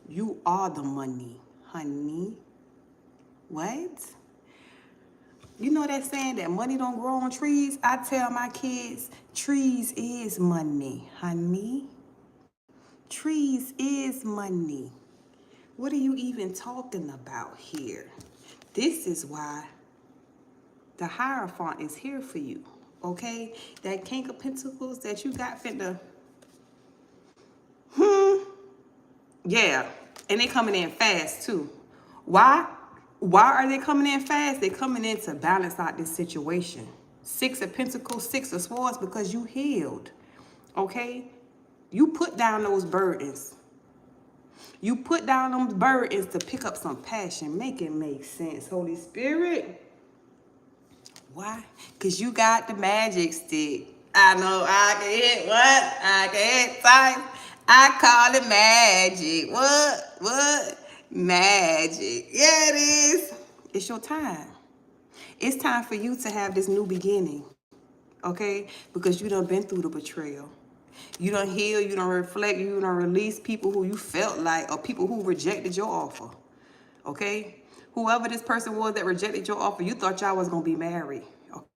You are the money, honey. What? You know that saying that money don't grow on trees? I tell my kids, trees is money, honey. Trees is money. What are you even talking about here? This is why the Hierophant is here for you, okay? That King of Pentacles that you got finna, yeah, and they coming in fast too. Why? Why are they coming in fast? They're coming in to balance out this situation. 6 of Pentacles, 6 of Swords, because you healed, okay? You put down those burdens. You put down those burdens to pick up some passion. Make it make sense, Holy Spirit. Why? Because you got the magic stick. I know I can hit what? I can hit type. I call it magic. What? Magic. Yeah, it is. It's your time. It's time for you to have this new beginning. Okay? Because you done been through the betrayal. You done heal, you done reflect, you done release people who you felt like, or people who rejected your offer. Okay? Whoever this person was that rejected your offer, you thought y'all was going to be married.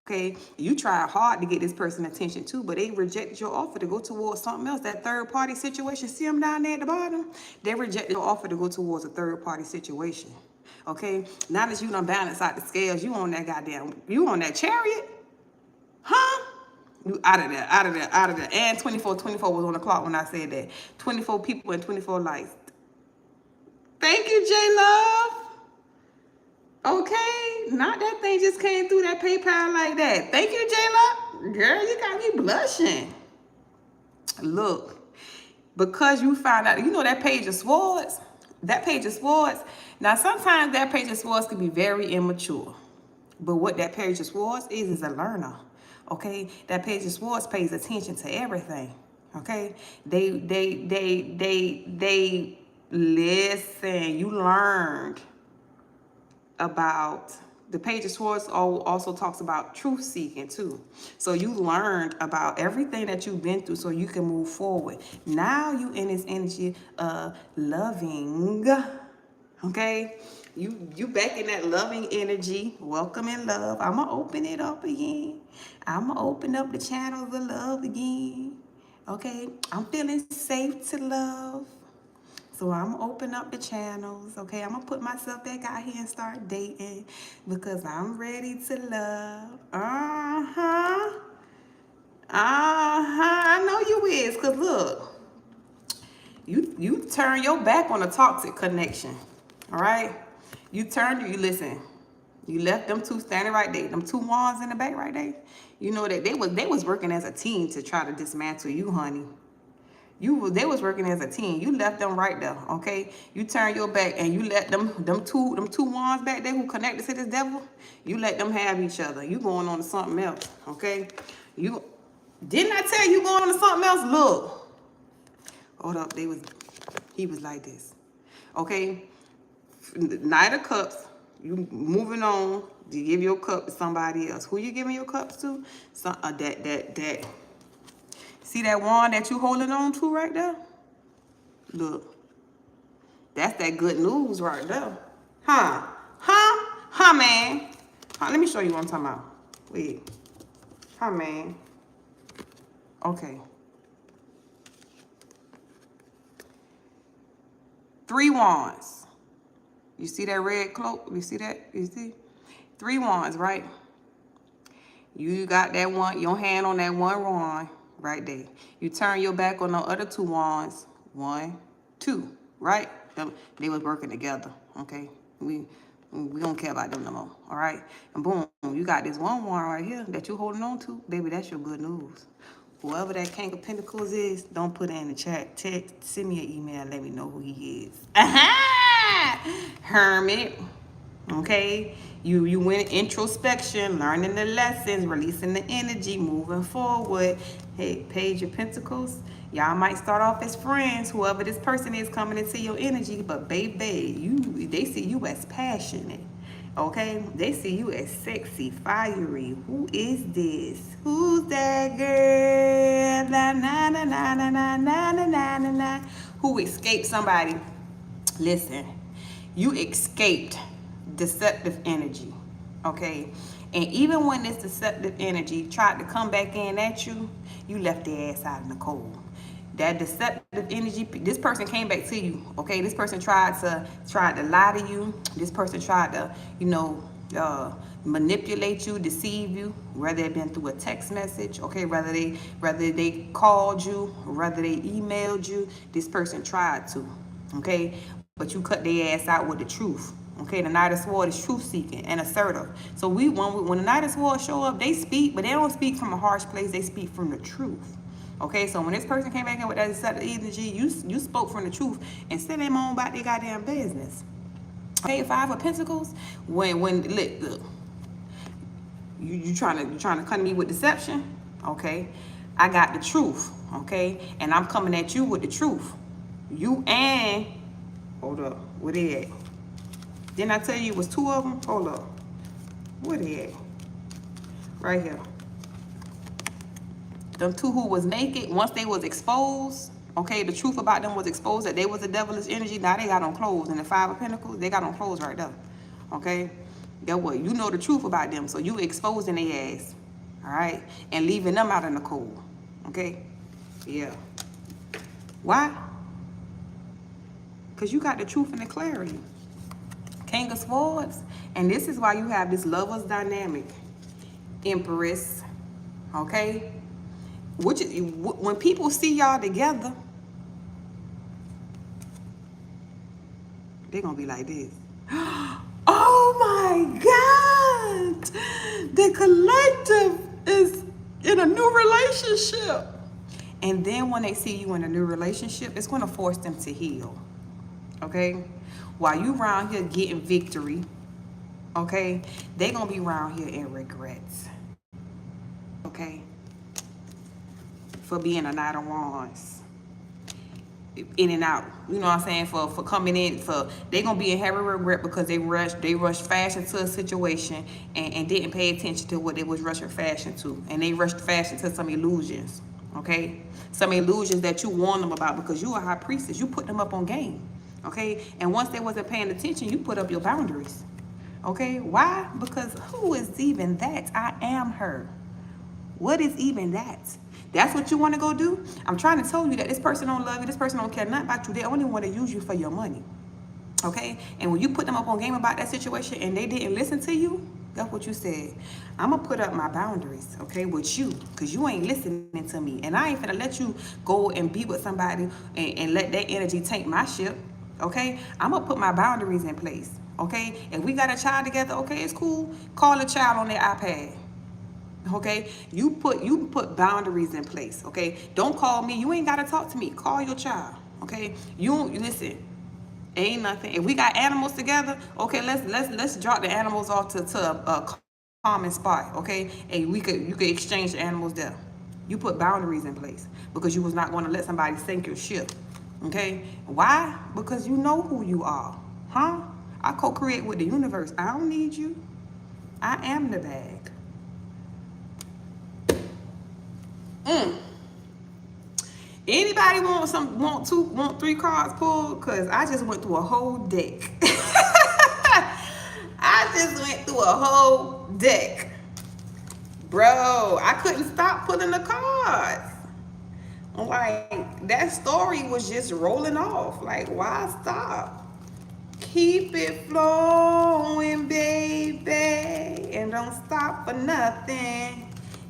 Okay? You tried hard to get this person attention too, but they rejected your offer to go towards something else. That third party situation, see them down there at the bottom? They rejected your offer to go towards a third party situation. Okay? Now that you done balance out the scales, you on that chariot? Huh? You out of there. And 24 was on the clock when I said that. 24 people and 24 lights. Thank you, J-Love. Okay, not that thing just came through that PayPal like that. Thank you, J-Love. Girl, you got me blushing. Look, because you found out, you know that Page of Swords? That Page of Swords. Now, sometimes that Page of Swords can be very immature. But what that Page of Swords is a learner. Okay? That Page of Swords pays attention to everything. Okay? They listen. You learned about the Page of Swords also talks about truth seeking too. So you learned about everything that you've been through so you can move forward. Now you in this energy of loving. Okay? You back in that loving energy. Welcome in love. I'm gonna open it up again. I'm gonna open up the channels of love again. Okay? I'm feeling safe to love. So I'm gonna open up the channels, okay? I'm gonna put myself back out here and start dating because I'm ready to love. I know you is, cause look, you turn your back on a toxic connection, all right? You listen. You left them two standing right there, them 2 wands in the back right there. You know that they was working as a team to try to dismantle you, honey. They was working as a team. You left them right there, okay? You turn your back and you let them two wands back there who connected to this devil, you let them have each other. You going on to something else, okay? Didn't I tell you going on to something else? Look. Hold up, he was like this. Okay? Knight of Cups, you moving on to give your cup to somebody else. Who you giving your cups to? See that wand that you holding on to right there? Look. That's that good news right there. Huh? Huh? Huh, man? Huh, let me show you what I'm talking about. Wait. Huh, man? Okay. 3 wands. You see that red cloak? You see that? You see? 3 wands, right? You got that one, your hand on that one wand right there. You turn your back on the other 2 wands. 1, 2, right? They was working together, okay? We don't care about them no more, all right? And boom, you got this one wand right here that you holding on to. Baby, that's your good news. Whoever that King of Pentacles is, don't put it in the chat. Text, send me an email, let me know who he is. Hermit. Okay, you went introspection, learning the lessons, releasing the energy, moving forward. Hey, Page of Pentacles, y'all might start off as friends, whoever this person is coming into your energy, but baby, they see you as passionate. Okay, they see you as sexy, fiery. Who is this? Who's that girl? Na na na na na na na na na na. Who escaped somebody? Listen, you escaped deceptive energy, okay? And even when this deceptive energy tried to come back in at you, you left their ass out in the cold. That deceptive energy, this person came back to you, okay? This person tried to lie to you. This person tried to, manipulate you, deceive you, whether it been through a text message, okay? Whether they called you, whether they emailed you, this person tried to, okay? But you cut their ass out with the truth. Okay, the Knight of Swords is truth-seeking and assertive. So when the Knight of Swords show up, they speak, but they don't speak from a harsh place. They speak from the truth. Okay, so when this person came back in with that deceptive energy, you spoke from the truth and said them on about their goddamn business. Okay, 5 of Pentacles. When look, you trying to come to me with deception? Okay, I got the truth. Okay, and I'm coming at you with the truth. You and hold up, where they at? Didn't I tell you it was 2 of them? Hold up. Where they at? Right here. Them 2 who was naked, once they was exposed, okay, the truth about them was exposed, that they was a devilish energy. Now they got on clothes. And the 5 of Pentacles, they got on clothes right there. Okay? Get what? You know the truth about them, so you exposing their ass. All right? And leaving them out in the cold. Okay? Yeah. Why? Because you got the truth and the clarity. King of Swords, and this is why you have this lovers dynamic. Empress, okay? Which is, when people see y'all together, they're gonna be like this. Oh my God! The collective is in a new relationship. And then when they see you in a new relationship, it's gonna force them to heal, okay? While you around here getting victory, okay, they gonna be around here in regrets, okay, for being a Knight of Wands, in and out. You know what I'm saying? For coming in, they gonna be in heavy regret because they rushed fast into a situation and didn't pay attention to what they was rushing fast into, and they rushed fast into some illusions, okay, some illusions that you warned them about because you are a high priestess. You put them up on game. Okay, and once they wasn't paying attention, you put up your boundaries. Okay, why? Because who is even that? I am her. What is even that? That's what you want to go do? I'm trying to tell you that this person don't love you. This person don't care nothing about you. They only want to use you for your money. Okay, and when you put them up on game about that situation and they didn't listen to you, that's what you said. I'm gonna put up my boundaries, okay, with you, because you ain't listening to me, and I ain't finna let you go and be with somebody and let that energy tank my ship. Okay, I'm gonna put my boundaries in place. Okay, if we got a child together, okay, it's cool. Call a child on their iPad. Okay, you put boundaries in place. Okay, don't call me. You ain't gotta talk to me. Call your child. Okay, you listen. Ain't nothing. If we got animals together, okay, let's drop the animals off to a common spot. Okay, and you could exchange the animals there. You put boundaries in place because you was not going to let somebody sink your ship. Okay, why? Because you know who you are, huh? I co-create with the universe. I don't need you. I am the bag. Anybody want 3 cards pulled? Cause I just went through a whole deck. I just went through a whole deck. Bro, I couldn't stop pulling the cards. Like, that story was just rolling off. Like, why stop? Keep it flowing, baby, and don't stop for nothing.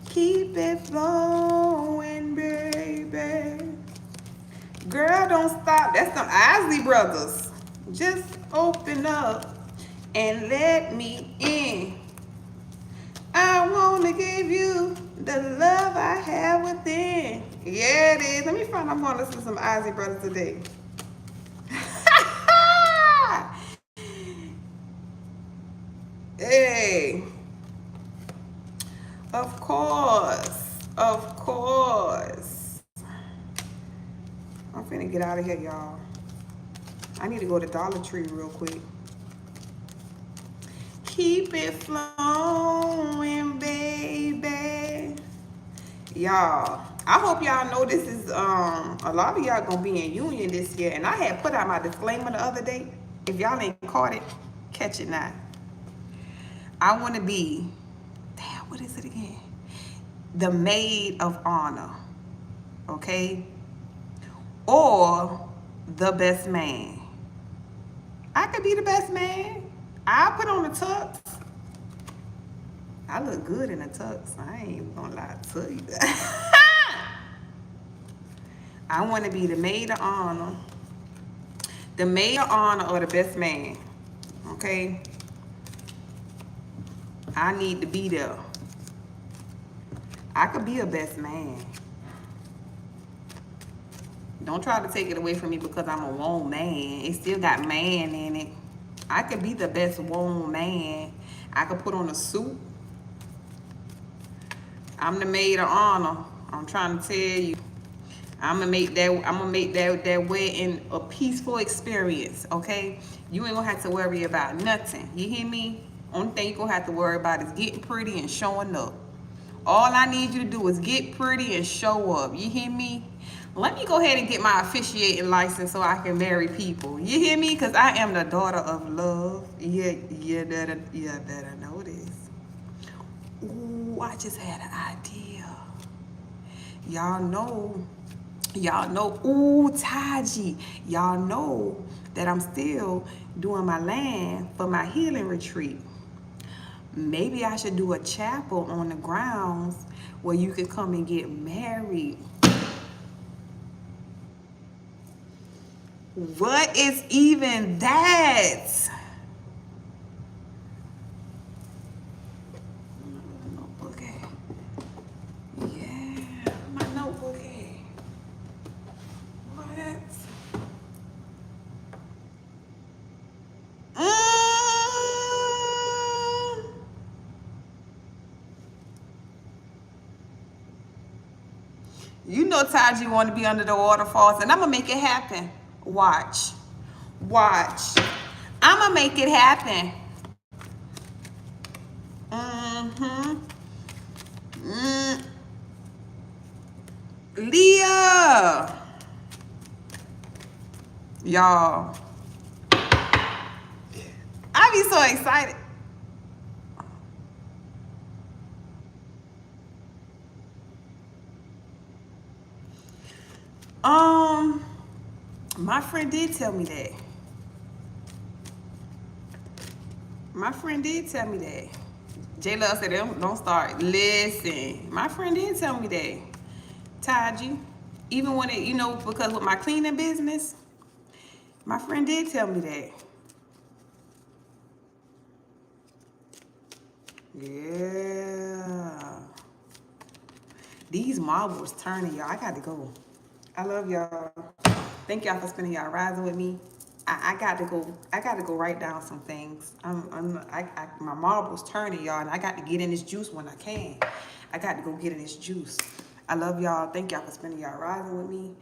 Keep it flowing, baby. Girl, don't stop. That's some Isley Brothers. Just open up and let me in. I want to give you the love I have within. Yeah, it is. Let me find out. I'm going to listen to some Isley Brothers today. Hey. Of course. Of course. I'm finna get out of here, y'all. I need to go to Dollar Tree real quick. Keep it flowing, baby. Y'all, I hope y'all know this is, a lot of y'all gonna be in union this year. And I had put out my disclaimer the other day. If y'all ain't caught it, catch it now. I want to be, damn, what is it again? The maid of honor, okay? Or the best man. I could be the best man. I put on the tux. I look good in a tux. I ain't even gonna lie to you. I want to be the maid of honor. The maid of honor or the best man, okay? I need to be there. I could be a best man. Don't try to take it away from me because I'm a woman man. It still got man in it. I could be the best woman man. I could put on a suit. I'm the maid of honor. I'm trying to tell you. I'm gonna make that wedding a peaceful experience, okay? You ain't gonna have to worry about nothing. You hear me? Only thing you gonna have to worry about is getting pretty and showing up. All I need you to do is get pretty and show up. You hear me? Let me go ahead and get my officiating license so I can marry people. You hear me? Because I am the daughter of love. You better know this. Ooh, I just had an idea. Y'all know, ooh, Taji. Y'all know that I'm still doing my land for my healing retreat. Maybe I should do a chapel on the grounds where you can come and get married. What is even that? My notebook at? Yeah, my notebook at? What? You know Taji want to be under the waterfalls, and I'm going to make it happen. Watch. Watch. I'm going to make it happen. Leah. Y'all. I be so excited. My friend did tell me that. My friend did tell me that. J-Love said, don't start. Listen, my friend did tell me that. Taji, even when it, because with my cleaning business, my friend did tell me that. Yeah. These marbles turning, y'all. I got to go. I love y'all. Thank y'all for spending y'all rising with me. I got to go write down some things. My marbles turning, y'all, and I got to get in this juice when I can. I got to go get in this juice. I love y'all. Thank y'all for spending y'all rising with me.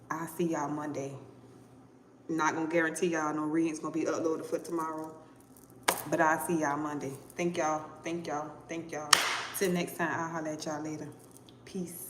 I'll see y'all Monday. Not gonna guarantee y'all no readings gonna be uploaded for tomorrow, but I'll see y'all Monday. Thank y'all. Thank y'all. Thank y'all. Till next time, I'll holler at y'all later. Peace.